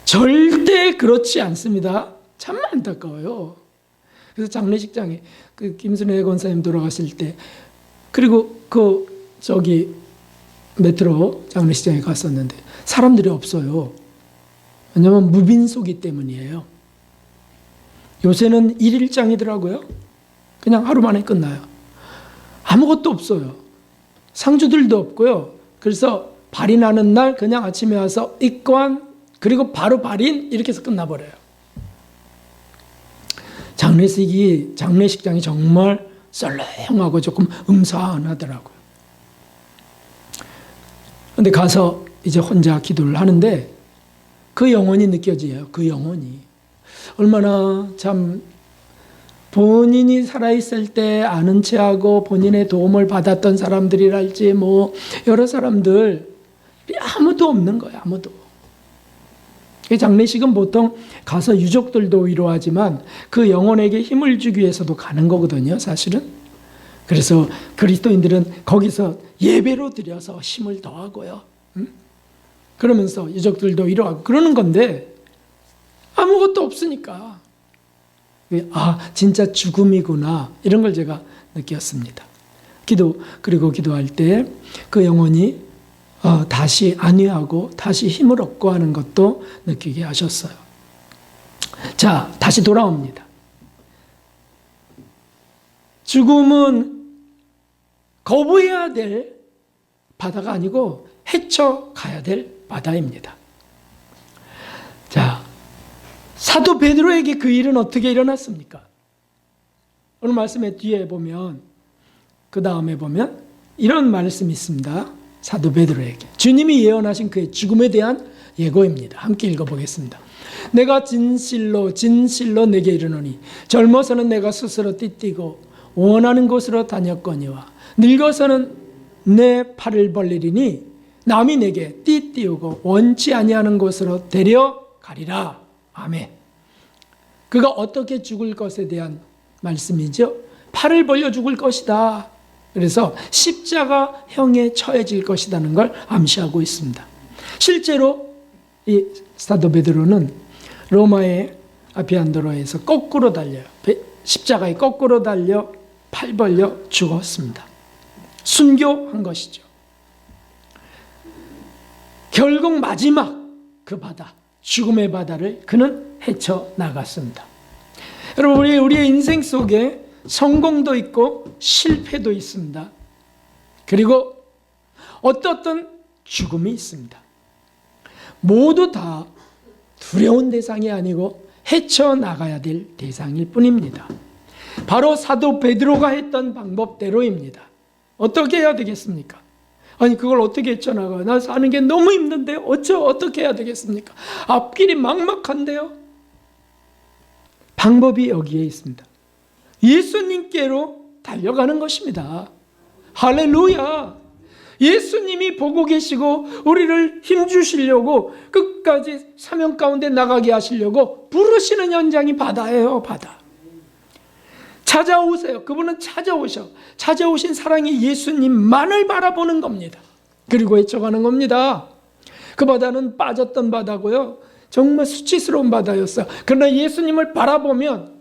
절대 그렇지 않습니다. 참 안타까워요. 그래서 장례식장에 그 김순애 권사님 돌아가실 때, 그리고 메트로 장례식장에 갔었는데 사람들이 없어요. 왜냐하면 무빈소기 때문이에요. 요새는 1일장이더라고요. 그냥 하루 만에 끝나요. 아무것도 없어요. 상주들도 없고요. 그래서 발인하는 날 그냥 아침에 와서 입관, 그리고 바로 발인, 이렇게 해서 끝나버려요. 장례식장이 정말 썰렁하고 조금 음산하더라고요. 근데 가서 이제 혼자 기도를 하는데 그 영혼이 느껴져요. 그 영혼이. 얼마나 참 본인이 살아있을 때 아는 체하고 본인의 도움을 받았던 사람들이랄지 뭐 여러 사람들 아무도 없는 거예요. 아무도. 장례식은 보통 가서 유족들도 위로하지만 그 영혼에게 힘을 주기 위해서도 가는 거거든요, 사실은. 그래서 그리스도인들은 거기서 예배로 드려서 힘을 더하고요. 그러면서 유족들도 위로하고 그러는 건데 아무것도 없으니까 진짜 죽음이구나, 이런 걸 제가 느꼈습니다. 그리고 기도할 때 그 영혼이 다시 안위하고 다시 힘을 얻고 하는 것도 느끼게 하셨어요. 자, 다시 돌아옵니다. 죽음은 거부해야 될 바다가 아니고 헤쳐가야 될 바다입니다. 자, 사도 베드로에게 그 일은 어떻게 일어났습니까? 오늘 말씀의 뒤에 보면, 그 다음에 보면 이런 말씀이 있습니다. 사도 베드로에게 주님이 예언하신 그의 죽음에 대한 예고입니다. 함께 읽어보겠습니다. 내가 진실로 내게 이르노니 젊어서는 내가 스스로 띠띠고 원하는 곳으로 다녔거니와 늙어서는 내 팔을 벌리리니 남이 내게 띠띠우고 원치 아니하는 곳으로 데려가리라. 아멘. 그가 어떻게 죽을 것에 대한 말씀이죠. 팔을 벌려 죽을 것이다. 그래서 십자가형에 처해질 것이라는 걸 암시하고 있습니다. 실제로 이 사도 베드로는 로마의 아피안도로에서 거꾸로 달려요. 십자가에 거꾸로 달려 팔 벌려 죽었습니다. 순교한 것이죠. 결국 마지막 그 바다, 죽음의 바다를 그는 헤쳐나갔습니다. 여러분, 우리의 인생 속에 성공도 있고 실패도 있습니다. 그리고 어떤 죽음이 있습니다. 모두 다 두려운 대상이 아니고 헤쳐나가야 될 대상일 뿐입니다. 바로 사도 베드로가 했던 방법대로입니다. 어떻게 해야 되겠습니까? 아니, 그걸 어떻게 헤쳐나가요? 나 사는 게 너무 힘든데요. 어떻게 해야 되겠습니까? 앞길이 막막한데요. 방법이 여기에 있습니다. 예수님께로 달려가는 것입니다. 할렐루야! 예수님이 보고 계시고 우리를 힘주시려고 끝까지 사명 가운데 나가게 하시려고 부르시는 현장이 바다예요. 바다. 찾아오세요. 그분은 찾아오신 사랑의 예수님만을 바라보는 겁니다. 그리고 헤쳐가는 겁니다. 그 바다는 빠졌던 바다고요. 정말 수치스러운 바다였어요. 그러나 예수님을 바라보면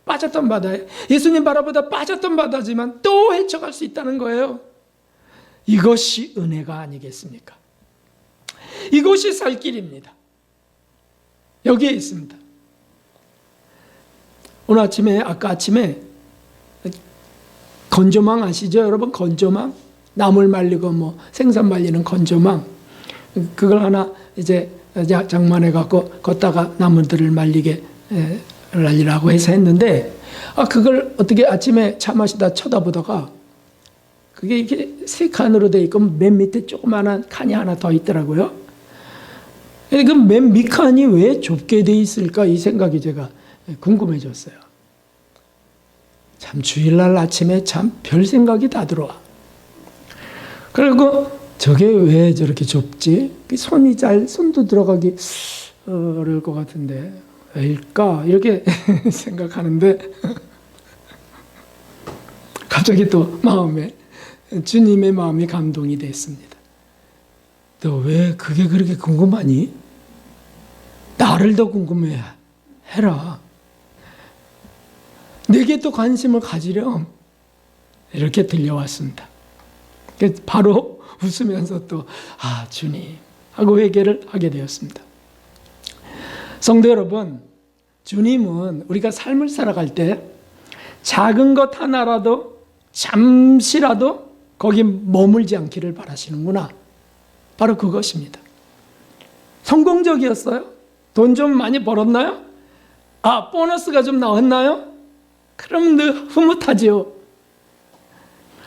빠졌던 바다예요. 예수님 바라보다 빠졌던 바다지만 또 헤쳐갈 수 있다는 거예요. 이것이 은혜가 아니겠습니까? 이것이 살 길입니다. 여기에 있습니다. 오늘 아침에, 아까 아침에 건조망 아시죠? 여러분, 건조망? 나물 말리고 뭐 생선 말리는 건조망. 그걸 하나 이제 장만해 갖고 걷다가 나무들을 말리게 날리라고 해서 했는데, 그걸 어떻게 아침에 차 마시다 쳐다보다가 그게 이렇게 세 칸으로 돼 있고 맨 밑에 조그마한 칸이 하나 더 있더라고요. 그 맨 밑칸이 왜 좁게 돼 있을까? 이 생각이 제가 궁금해졌어요. 참 주일날 아침에 참 별 생각이 다 들어와. 그리고 저게 왜 저렇게 좁지? 손도 들어가기 어려울 것 같은데 왜일까? 이렇게 생각하는데 갑자기 또 마음에 주님의 마음이 감동이 됐습니다. 너 왜 그게 그렇게 궁금하니? 나를 더 궁금해 해라. 내게 또 관심을 가지렴. 이렇게 들려왔습니다. 바로 웃으면서 또 주님 하고 회개를 하게 되었습니다. 성도 여러분, 주님은 우리가 삶을 살아갈 때 작은 것 하나라도 잠시라도 거기 머물지 않기를 바라시는구나. 바로 그것입니다. 성공적이었어요? 돈 좀 많이 벌었나요? 보너스가 좀 나왔나요? 그럼 늘 흐뭇하지요.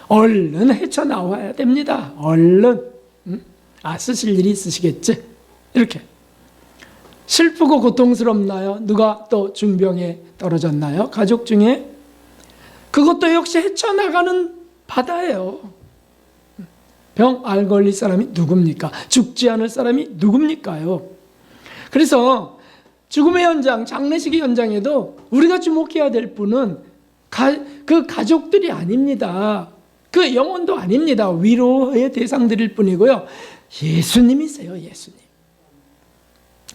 얼른 헤쳐나와야 됩니다. 얼른. 쓰실 일이 있으시겠지? 이렇게. 슬프고 고통스럽나요? 누가 또 중병에 떨어졌나요? 가족 중에? 그것도 역시 헤쳐나가는 바다예요. 병 알 걸릴 사람이 누굽니까? 죽지 않을 사람이 누굽니까요? 그래서 죽음의 현장, 장례식의 현장에도 우리가 주목해야 될 분은 그 가족들이 아닙니다. 그 영혼도 아닙니다. 위로의 대상들일 뿐이고요. 예수님이세요, 예수님.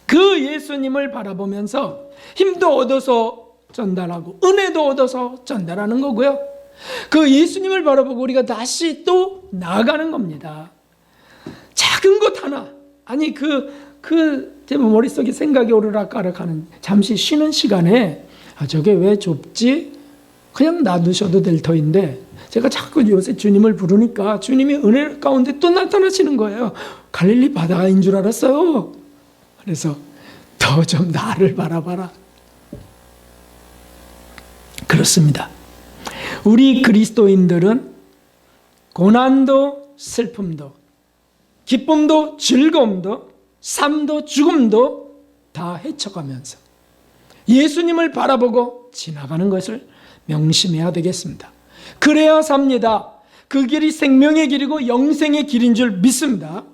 그 예수님을 바라보면서 힘도 얻어서 전달하고 은혜도 얻어서 전달하는 거고요. 그 예수님을 바라보고 우리가 다시 또 나아가는 겁니다. 작은 것 하나, 제 머릿속에 생각이 오르락가락하는 잠시 쉬는 시간에 저게 왜 좁지? 그냥 놔두셔도 될 터인데 제가 자꾸 요새 주님을 부르니까 주님이 은혜 가운데 또 나타나시는 거예요. 갈릴리 바다인 줄 알았어요. 그래서 더 좀 나를 바라봐라. 그렇습니다. 우리 그리스도인들은 고난도 슬픔도 기쁨도 즐거움도 삶도 죽음도 다 헤쳐가면서 예수님을 바라보고 지나가는 것을 명심해야 되겠습니다. 그래야 삽니다. 그 길이 생명의 길이고 영생의 길인 줄 믿습니다.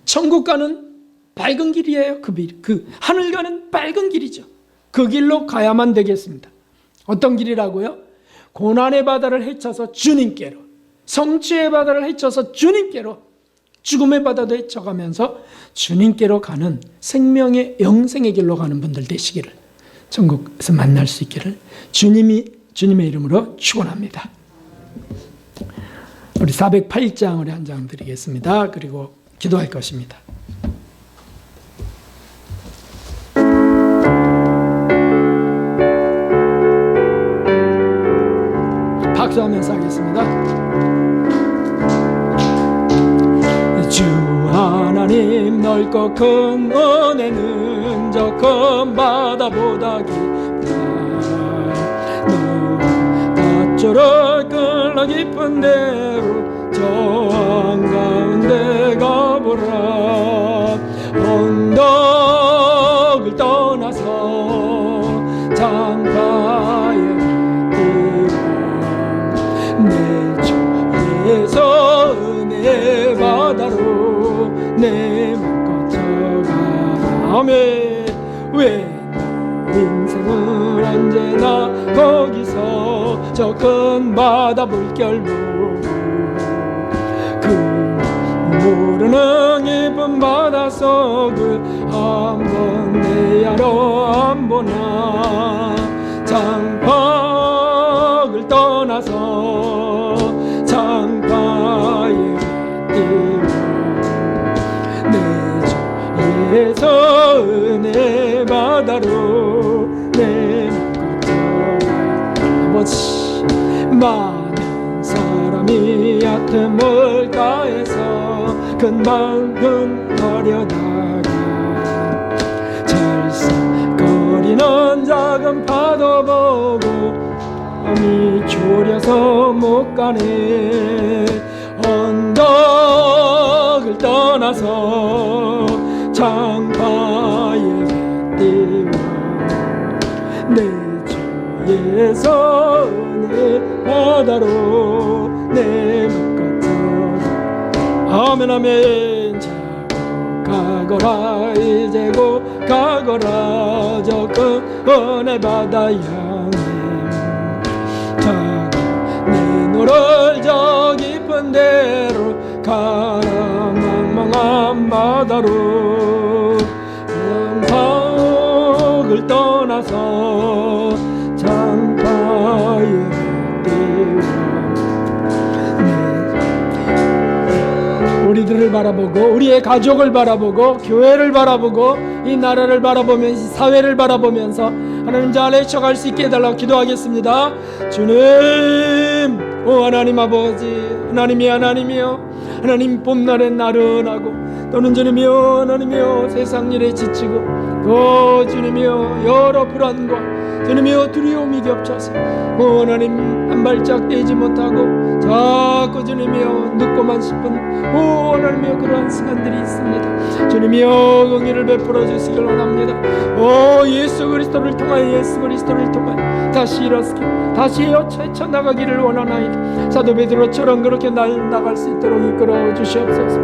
천국 가는 밝은 길이에요. 그 하늘 가는 밝은 길이죠. 그 길로 가야만 되겠습니다. 어떤 길이라고요? 고난의 바다를 헤쳐서 주님께로, 성취의 바다를 헤쳐서 주님께로, 죽음의 바다도 헤쳐가면서 주님께로 가는 생명의 영생의 길로 가는 분들 되시기를, 천국에서 만날 수 있기를 주님의 이름으로 축원합니다. 우리 408장을 한 장 드리겠습니다. 그리고 기도할 것입니다. 박수하면서 하겠습니다. 주 하나님 넓고 큰 은혜는 저 큰 바다보다 깊다. 너가 끌러 깊은 데로 저 한가운데 가보라. 언덕을 떠나서 장파에 내 주에서 은혜 바다로 내 맘 거쳐가라. 아멘. 왜 인생은 언제나 거기서 저 큰 바다 물결로 그 모르는 깊은 바닷속을 한번 내야로 안 보나 장박을 떠나서 장가에 뛰어 내 주에서 은혜 바다로 내는 것처럼 많은 사람이 얕음을 다해서 금방금 하려다가 들썩거리는 작은 파도 보고 마음이 졸여서 못 가네 언덕을 떠나서 창가에 뛰어 내 주에서 내 바다로 내는 것처럼 아멘 아멘 자고 가거라 이제 곧 가거라 저 큰 은혜 바다 향해 자기 내 너를 저 깊은 데로 가라 망망한 바다로 영상을 떠나서 창가에 우리들을 바라보고 우리의 가족을 바라보고 교회를 바라보고 이 나라를 바라보면서 사회를 바라보면서 하나님 잘 헤쳐갈 수 있게 해달라고 기도하겠습니다. 주님 오 하나님 아버지 하나님이여 하나님 봄날에 나른하고 또는 주님이여 하나님이여 세상 일에 지치고 또 주님이여 여러 불안과 주님이여 두려움이 겹쳐서 하나님 한 발짝 떼지 못하고 자꾸 주님이여 눕고만 싶은 하나님이여 그러한 시간들이 있습니다. 주님이여 긍휼을 베풀어 주시길 원합니다. 예수 그리스도를 통하여 다시 일어서게 다시 헤쳐나가기를 원하나이다. 사도 베드로처럼 그렇게 나갈 수 있도록 이끌어 주시옵소서.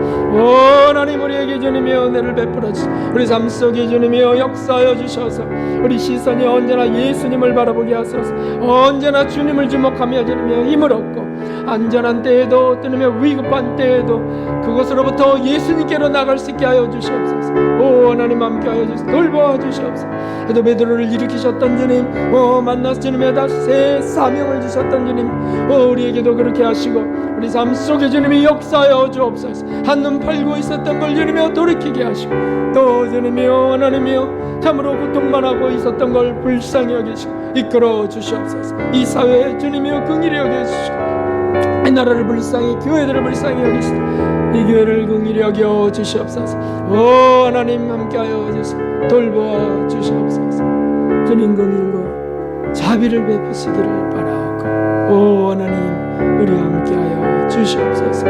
하나님 우리에게 주님이여 은혜를 베풀어 주시고 우리 삶 속에 주님이여 역사하여 주셔서 우리 시선이 언제나 예수님을 바라보게 하소서. 언제나 주님을 주목하며 주님이여 힘을 얻고 안전한 때에도 주님이여 위급한 때에도 그곳으로부터 예수님께로 나갈 수 있게 하여 주시옵소서. 하나님 함께하여 주시옵소서. 돌보아 주시옵소서. 그래도 베드로를 일으키셨던 주님 만나서 주님의 다시 새 사명을 주셨던 주님 우리에게도 그렇게 하시고 우리 삶 속에 주님이 역사하여 주옵소서. 한눈 팔고 있었던 걸 주님이여 돌이키게 하시고 또 주님이여 하나님이여 참으로 고통만 하고 있었던 걸 불쌍히 여기시고 이끌어 주시옵소서. 이 사회에 주님이여 긍휼히 여겨주시고 이 나라를 불쌍히 교회들을 불쌍히 여기시고 이 교회를 긍휼히 여겨 주시옵소서. 하나님 함께하여 주시고 돌보아 주시옵소서. 주님 긍휼과 자비를 베푸시기를 바라옵고 하나님 우리 함께하여 주시옵소서.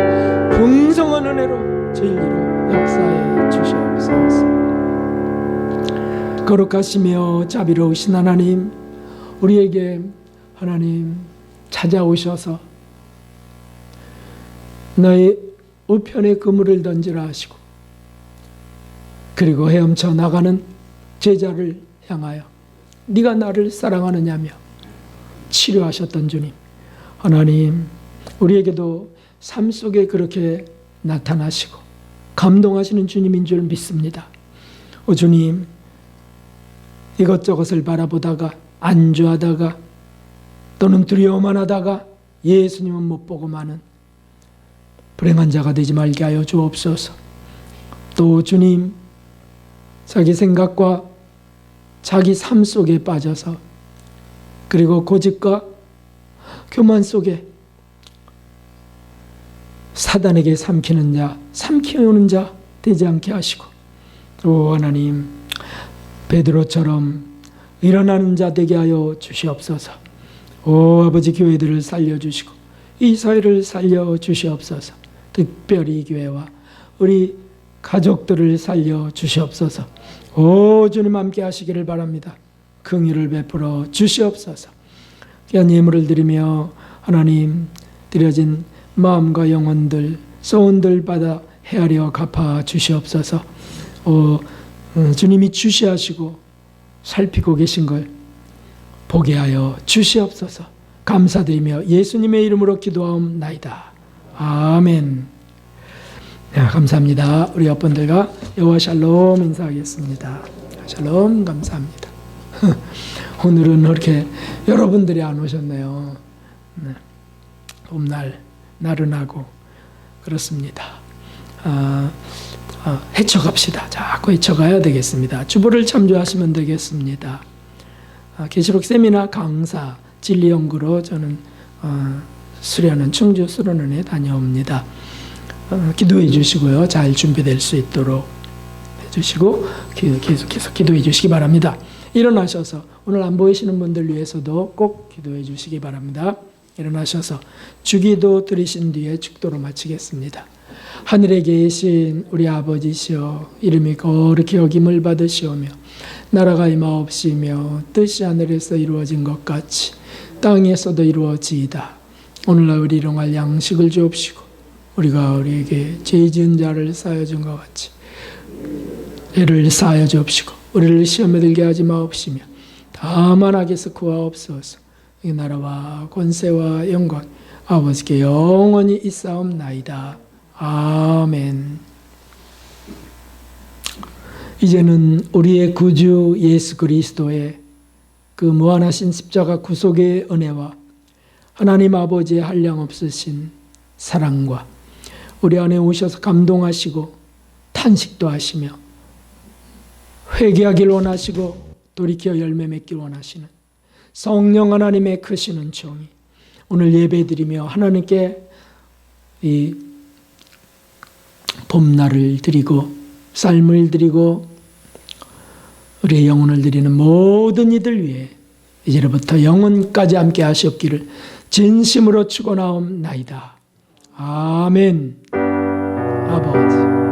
풍성한 은혜로 진리로 역사해 주시옵소서. 거룩하시며 자비로우신 하나님 우리에게 하나님 찾아오셔서 너의 우편에 그물을 던지라 하시고 그리고 헤엄쳐 나가는 제자를 향하여 네가 나를 사랑하느냐며 치료하셨던 주님 하나님 우리에게도 삶 속에 그렇게 나타나시고 감동하시는 주님인 줄 믿습니다. 주님 이것저것을 바라보다가 안주하다가 또는 두려워만 하다가 예수님은 못 보고 마는 불행한 자가 되지 말게 하여 주옵소서. 또 주님 자기 생각과 자기 삶 속에 빠져서 그리고 고집과 교만 속에 사단에게 삼키는 자 되지 않게 하시고 또 하나님 베드로처럼 일어나는 자 되게 하여 주시옵소서. 아버지 교회들을 살려주시고 이 사회를 살려주시옵소서. 특별히 이 교회와 우리 가족들을 살려주시옵소서. 주님 함께 하시기를 바랍니다. 긍휼을 베풀어 주시옵소서. 귀한 예물을 드리며 하나님 드려진 마음과 영혼들 소원들 받아 헤아려 갚아 주시옵소서. 주님이 주시하시고 살피고 계신 걸 보게 하여 주시옵소서. 감사드리며 예수님의 이름으로 기도하옵나이다. 아멘. 네, 감사합니다. 우리 여러분들과 여호와 샬롬 인사하겠습니다. 샬롬 감사합니다. 오늘은 이렇게 여러분들이 안 오셨네요. 네. 봄날 나른하고 그렇습니다. 헤쳐갑시다. 자꾸 헤쳐가야 되겠습니다. 주보를 참조하시면 되겠습니다. 계시록 세미나 강사 진리연구로 저는 수련은 충주 수련원에 다녀옵니다. 기도해 주시고요. 잘 준비될 수 있도록 해주시고 계속해서 기도해 주시기 바랍니다. 일어나셔서 오늘 안 보이시는 분들 위해서도 꼭 기도해 주시기 바랍니다. 일어나셔서 주기도 드리신 뒤에 축도로 마치겠습니다. 하늘에 계신 우리 아버지시여 이름이 거룩히 여김을 받으시오며 나라가 임하옵시며 뜻이 하늘에서 이루어진 것 같이 땅에서도 이루어지이다. 오늘날 우리 일용할 양식을 주옵시고 우리가 우리에게 죄 지은 자를 사하여 준 것 같이 죄를 사하여 주옵시고 우리를 시험에 들게 하지 마옵시며 다만 악에서 구하옵소서. 이 나라와 권세와 영광 아버지께 영원히 있사옵나이다. 아멘. 이제는 우리의 구주 예수 그리스도의 그 무한하신 십자가 구속의 은혜와 하나님 아버지의 한량없으신 사랑과 우리 안에 오셔서 감동하시고 탄식도 하시며 회개하길 원하시고 돌이켜 열매 맺길 원하시는 성령 하나님의 크신 은총이 오늘 예배드리며 하나님께 이 봄날을 드리고 삶을 드리고 우리의 영혼을 드리는 모든 이들 위해 이제부터 영원까지 함께 하시옵기를 진심으로 축원하옵나이다. 아멘. 아버지